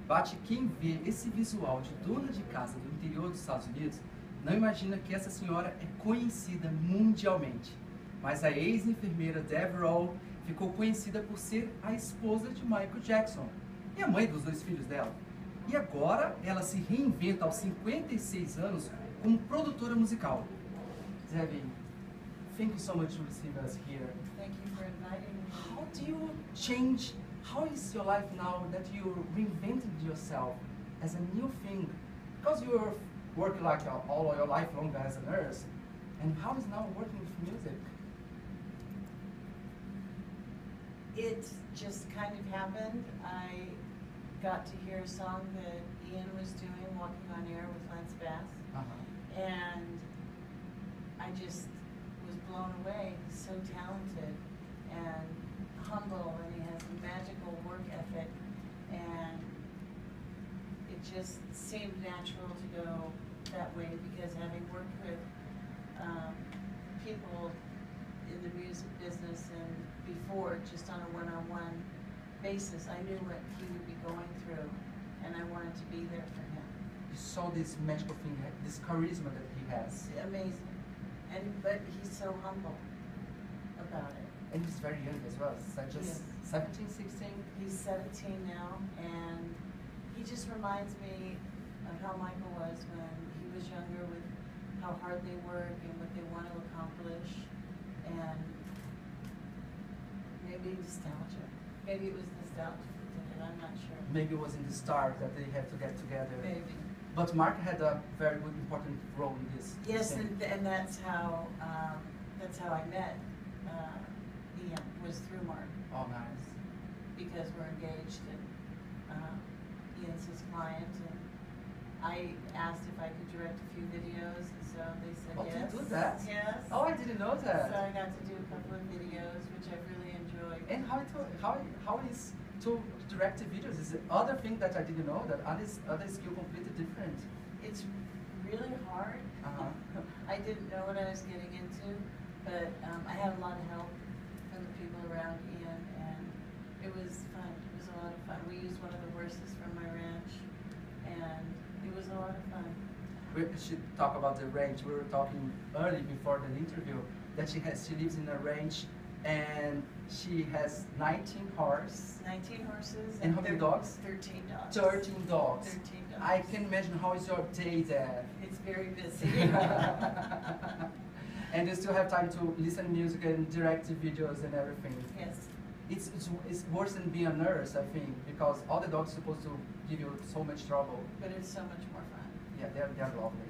Bate, quem vê esse visual de dona de casa do interior dos Estados Unidos não imagina que essa senhora é conhecida mundialmente. Mas a ex-enfermeira Rowe ficou conhecida por ser a esposa de Michael Jackson e a mãe dos 2 filhos dela. E agora ela se reinventa aos 56 anos como produtora musical. Debbie, thank you so much for receiving us here. Thank you for inviting me. How do you change? How is your life now that you reinvented yourself as a new thing? Because you work like all your life long as a nurse, and how is now working with music? It just kind of happened. I got to hear a song that Ian was doing, Walking on Air with Lance Bass, and I just was blown away. He's so talented and humble, and he has a magical work ethic, and it just seemed natural to go that way because having worked with people in the music business and before, just on a one-on-one basis, I knew what he would be going through, and I wanted to be there for him. You saw this magical thing, this charisma that he has. Amazing. But he's so humble about it. And he's very young as well. It's like just 17, 16? He's 17 now, and he just reminds me of how Michael was when he was younger, with how hard they work and what they want to accomplish, and maybe nostalgia. Maybe it was nostalgia that did it, I'm not sure. Maybe it was in the start that they had to get together. Maybe. But Mark had a very good, important role in this. Yes, and that's how I met Ian, was through Mark. Oh, nice. Because we're engaged, and Ian's his client, and I asked if I could direct a few videos, and so they said yes. Oh, you do that? Yes. Oh, I didn't know that. So I got to do a couple of videos, which I really enjoyed. And how is to direct videos? Is it other thing that I didn't know, that other skill completely different? It's really hard. I didn't know what I was getting into, but I had a lot of help from the people around Ian, and it was fun. It was a lot of fun. We used one of the horses from my ranch, and it was a lot of fun. We should talk about the ranch. We were talking early before the interview that she lives in a ranch, and she has 19 horses. 19 horses. And how many dogs? 13 dogs. 13 dogs. 13 dogs. I can imagine how is your day there. It's very busy. And you still have time to listen to music and direct videos and everything. Yes. It's worse than being a nurse, I think, because all the dogs are supposed to give you so much trouble. But it's so much more fun. Yeah, they're lovely.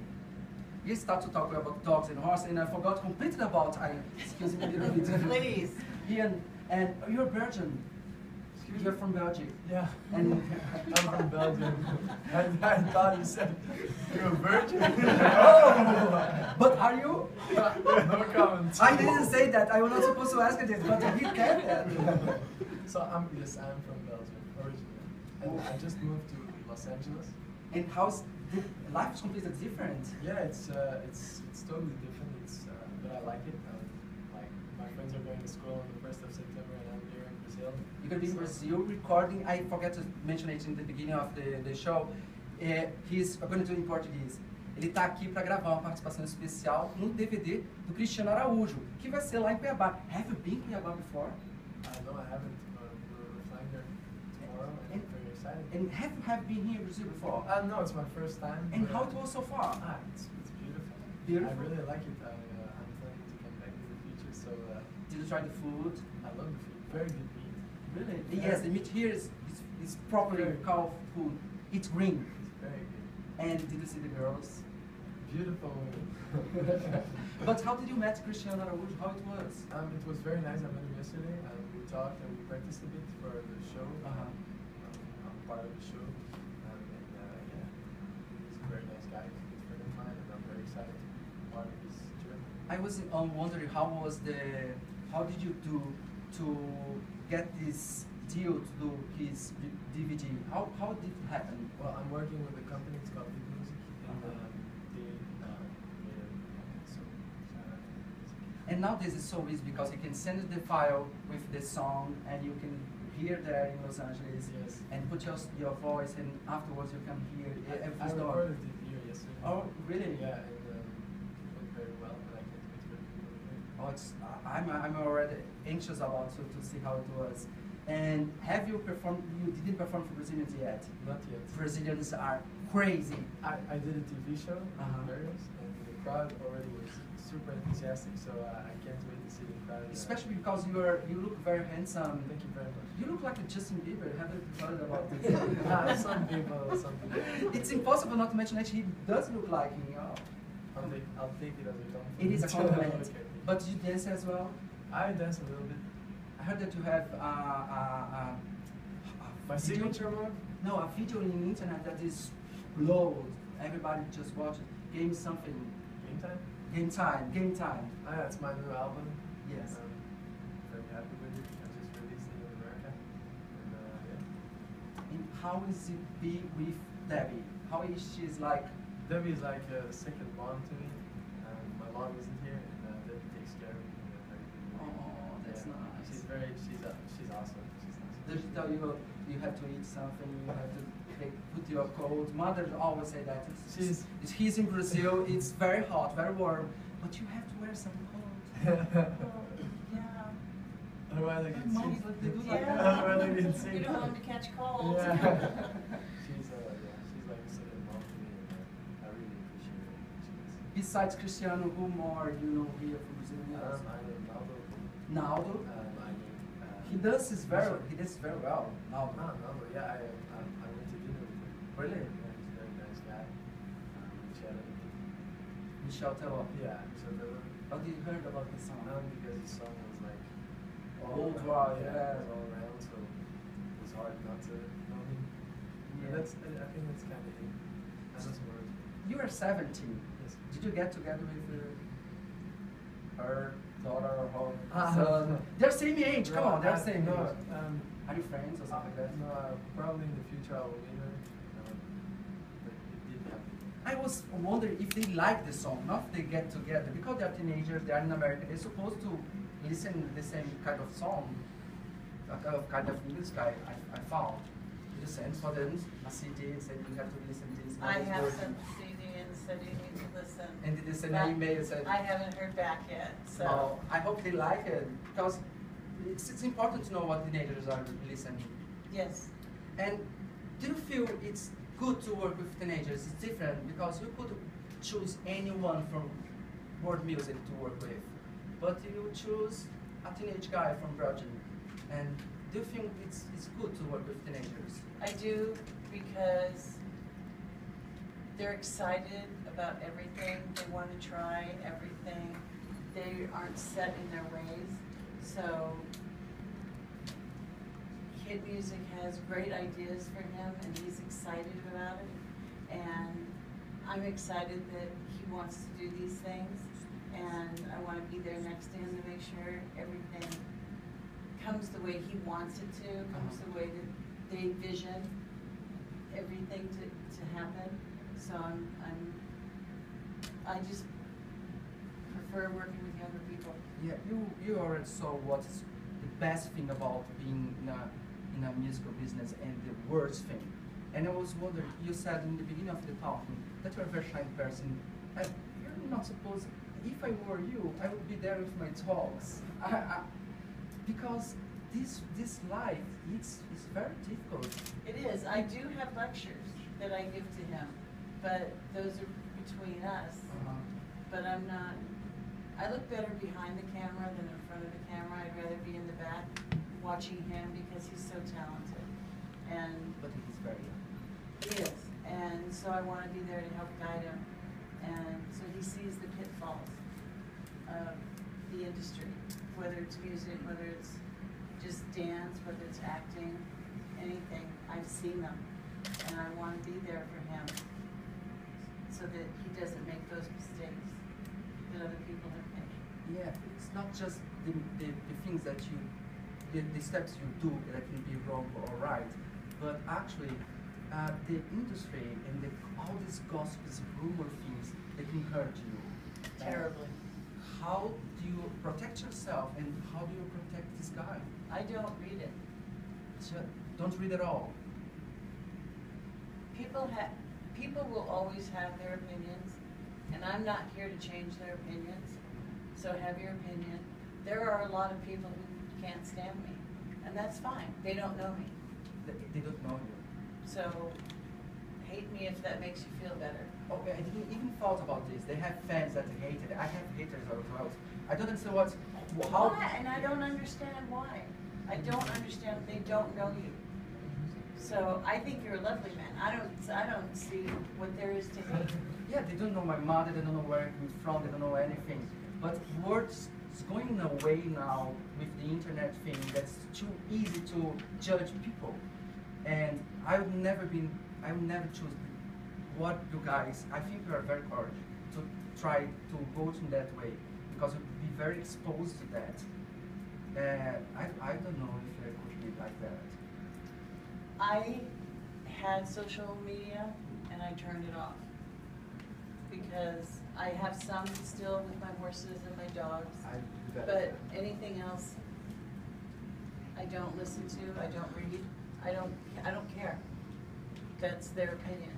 We start to talk about dogs and horses, and I forgot completely about. Excuse me a little bit. Please. Ian, and you're Belgian. You're from Belgium. Yeah. And I'm from Belgium. I thought you said you're a virgin. Oh, but are you? No comment. I didn't say that. I was not supposed to ask this, but he can that. So I'm from Belgium originally, and I just moved to Los Angeles. And how's life is completely different? Yeah, it's totally different. But I like it. Like my friends are going to school on the 1st of September, and I'm here in Brazil. You're gonna be in Brazil recording. I forgot to mention it in the beginning of the show. He's going to do in Portuguese. Ele está aqui para gravar uma participação especial no DVD do Cristiano Araújo, que vai ser lá em Cuiabá. Have you been in Cuiabá before? No, I haven't. But we're flying there tomorrow, and I'm very excited. And have you been here in Brazil before? No, it's my first time. And how it was so far? It's beautiful. Beautiful. I really like it. I'm planning to come back in the future. So. Did you try the food? I love the food. Very good meat. Really? Yes, the meat here is properly called food. It's green. It's very good. And did you see the girls? Beautiful women. But how did you meet Cristiano Araújo? How it was? It was very nice. I met him yesterday, and we talked and we practiced a bit for the show. I'm part of the show, and yeah, he's a very nice guy. He's a good friend of mine, and I'm very excited to be part of his journey. I was wondering how did you do to get this deal to do his DVD? How did it happen? Well, I'm working with a company. It's called Big Music, and nowadays it's so easy because you can send the file with the song and you can hear there in Los Angeles and put put your voice, and afterwards you can hear every I story. recorded it here yesterday. Oh, really? Yeah, and it went very well, and I can't wait for people to hear it. Oh, I'm already anxious about to see how it was. And have you performed? You didn't perform for Brazilians yet. Not yet. Brazilians are crazy. I did a TV show Uh-huh. in Paris, and the crowd already was super enthusiastic, so I can't wait to see the crowd. Especially because you look very handsome. Thank you very much. You look like a Justin Bieber. Haven't you heard about this? Some people. It's impossible not to mention that he does look like me. Oh. I'll take it as a compliment. It is a compliment. Okay. But you dance as well. I dance a little bit. I heard that you have My signature move? No, a video on the internet that is low. Everybody just watch it. Game something. Game time? Game time. Ah, yeah, it's my new album. Yes. Very happy with it. I just released it in America. And yeah. And how is it be with Debbie? How is she's like? Debbie is like a second mom to me. My mom isn't here, and Debbie takes care of me in a very good way. Oh, that's nice. She's awesome. She's awesome. Does she tell you you have to eat something? You have to put your coat. Mothers always say that. He's in Brazil. It's very hot, very warm, but you have to wear some coat. Yeah. Otherwise, I get Moms, sick. they do like Yeah, that. otherwise I get sick. You don't want them to catch colds. Yeah. She's like a second mom to me, and I really appreciate it. Besides Cristiano, who more you know here from Brazil? I know Naldo. He does very well. Naldo. Naldo, yeah, I went to dinner with him. Really? Yeah, he's a very nice guy. Michel Teló. Yeah, Michel Teló. How did you heard about this song? Because his song was like Worldwide, yeah. it was all around, so it was hard not to know him. Yeah. I think that's kind of it. I know some words. You are 17. Yes. Did you get together with her daughter or her Ah. son? They're same age. Come on, they're same no, age. Are you friends or something like that? No, probably in the future I will meet her. But it didn't happen. I was wondering if they like the song, not if they get together, because they're teenagers, they're in America, they're supposed to listen to the same kind of song, kind of music I found. You just send for them a CD and said you have to listen to this. I this have version. some CD and said you need to listen. And they send But an email and said, I haven't heard back yet, so. oh, I hope they like it, because it's important to know what teenagers are listening. Yes. And do you feel it's good to work with teenagers? It's different because you could choose anyone from world music to work with, but you choose a teenage guy from Belgium. And do you think it's good to work with teenagers? I do, because they're excited about everything. They want to try everything. They aren't set in their ways. So kid music has great ideas for him, and he's excited about it. And I'm excited that he wants to do these things, and I want to be there next to him to make sure everything comes the way he wants it to, comes the way that they vision everything to happen. So I just prefer working with younger people. Yeah, you already saw what's the best thing about being in a musical business and the worst thing. And I was wondering, you said in the beginning of the talking that you're a very shy person. You're not supposed, if I were you, I would be there with my talks. Because this life, it's very difficult. It is. I do have lectures that I give to him, but those are between us. But I'm not, I look better behind the camera than in front of the camera. I'd rather be in the back watching him because he's so talented. But he's very young. He is. And so I want to be there to help guide him. And so he sees the pitfalls of the industry, whether it's music, whether it's just dance, whether it's acting, anything. I've seen them, and I want to be there for him so that he doesn't make those mistakes that other people have made. Yeah, it's not just the things that the steps you do that can be wrong or right, but actually the industry and all these gossips, rumor things, they can hurt you. Terribly. How do you protect yourself, and how do you protect this guy? I don't read it. So, don't read at all. people will always have their opinions, and I'm not here to change their opinions. So have your opinion. There are a lot of people who can't stand me, and that's fine. They don't know me. They don't know you. So hate me if that makes you feel better. Oh, I didn't even thought about this. They have fans that hate it. I have haters as well. I don't understand how. Why? And I don't understand why. I don't understand. They don't know you. So I think you're a lovely man. I don't see what there is to hate. Yeah, they don't know my mother. They don't know where I'm from. They don't know anything. But words is going away now with the internet thing. That's too easy to judge people. And I would never choose what you guys. I think you are very courageous to try to go to that way, because you'll be very exposed to that. I don't know if I could be like that. I had social media and I turned it off because I have some still with my horses and my dogs, but anything else I don't listen to, I don't read, I don't care. That's their opinion,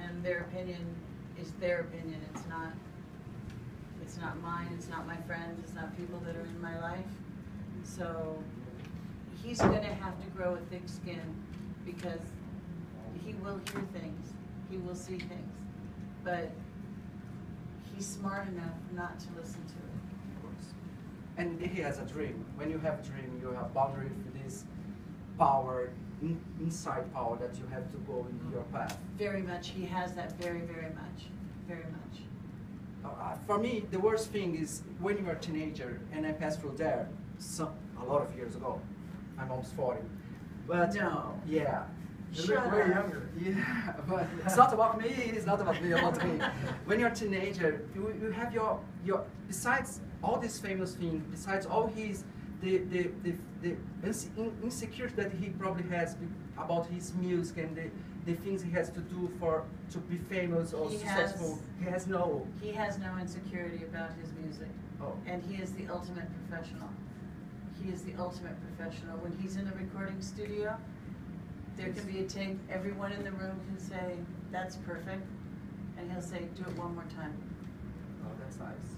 and their opinion is their opinion. It's not mine, it's not my friends, it's not people that are in my life. So he's going to have to grow a thick skin, because he will hear things, he will see things, but he's smart enough not to listen to it. Of course. And he has a dream. When you have a dream, you have boundary for this power, inside power that you have to go in your path. Very much, he has that very, very much, very much. For me, the worst thing is when you're a teenager, and I passed through there a lot of years ago. I'm almost 40. But no. Yeah. You're way younger. Yeah, but it's not about me, it's not about me, about me. When you're a teenager, you have your besides all these famous things, besides all the insecurity that he probably has about his music and the things he has to do to be famous or successful, he has no insecurity about his music. Oh. And he is the ultimate professional. He is the ultimate professional. When he's in a recording studio, there can be a take, everyone in the room can say, that's perfect, and he'll say, do it one more time. Oh, that's nice.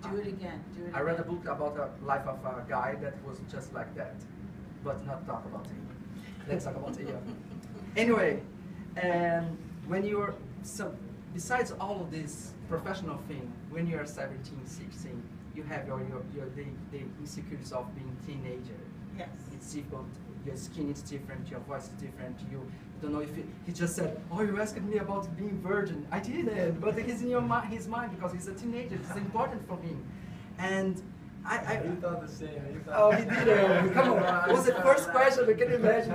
Do it again, do it again. I read a book about the life of a guy that was just like that, but not talk about him. Let's talk about him. Anyway, when you're, besides all of this professional thing, when you're 17, 16, you have the insecurities of being teenager. Yes. It's difficult. Your skin is different. Your voice is different. You don't know if he just said, "Oh, you asked me about being virgin." I didn't, but it's in his mind because he's a teenager. It's important for him, and You thought the same. Oh, he didn't. Come on. It was the first question. I can imagine.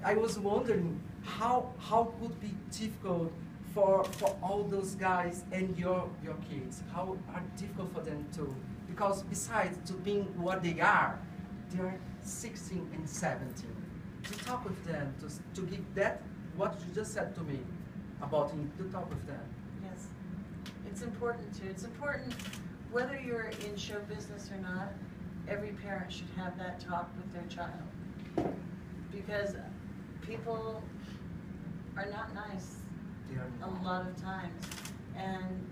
I was wondering how could be difficult for all those guys and your kids. How are difficult for them to, because besides to being what they are 16 and 17. To talk with them, to give that what you just said to me about him, to talk with them. Yes, it's important to. It's important whether you're in show business or not. Every parent should have that talk with their child, because people are not nice a lot of times, and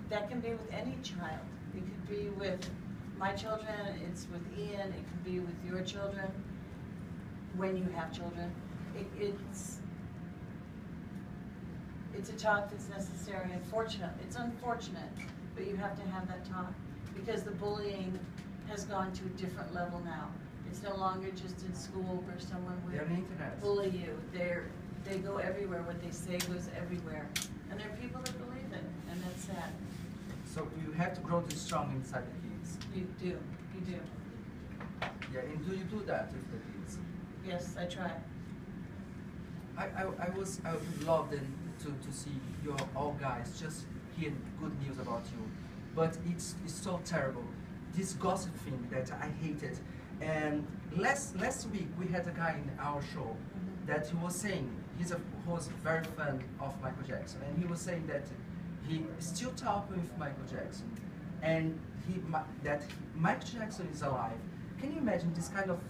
that can be with any child. It could be with my children, it's with Ian, it could be with your children, when you have children. It's a talk that's necessary. It's unfortunate, but you have to have that talk, because the bullying has gone to a different level now. It's no longer just in school where someone would bully you. They go everywhere. What they say goes everywhere. And there are people that believe it, and that's sad. So you have to grow this strong inside the kids. You do. Yeah, and do you do that with the kids? Yes, I try. I would love then to see you all guys just hearing good news about you, but it's so terrible. This gossip thing that I hated. And last week we had a guy in our show that he was saying was very fan of Michael Jackson, and he was saying that he still talking with Michael Jackson, and that Michael Jackson is alive. Can you imagine this kind of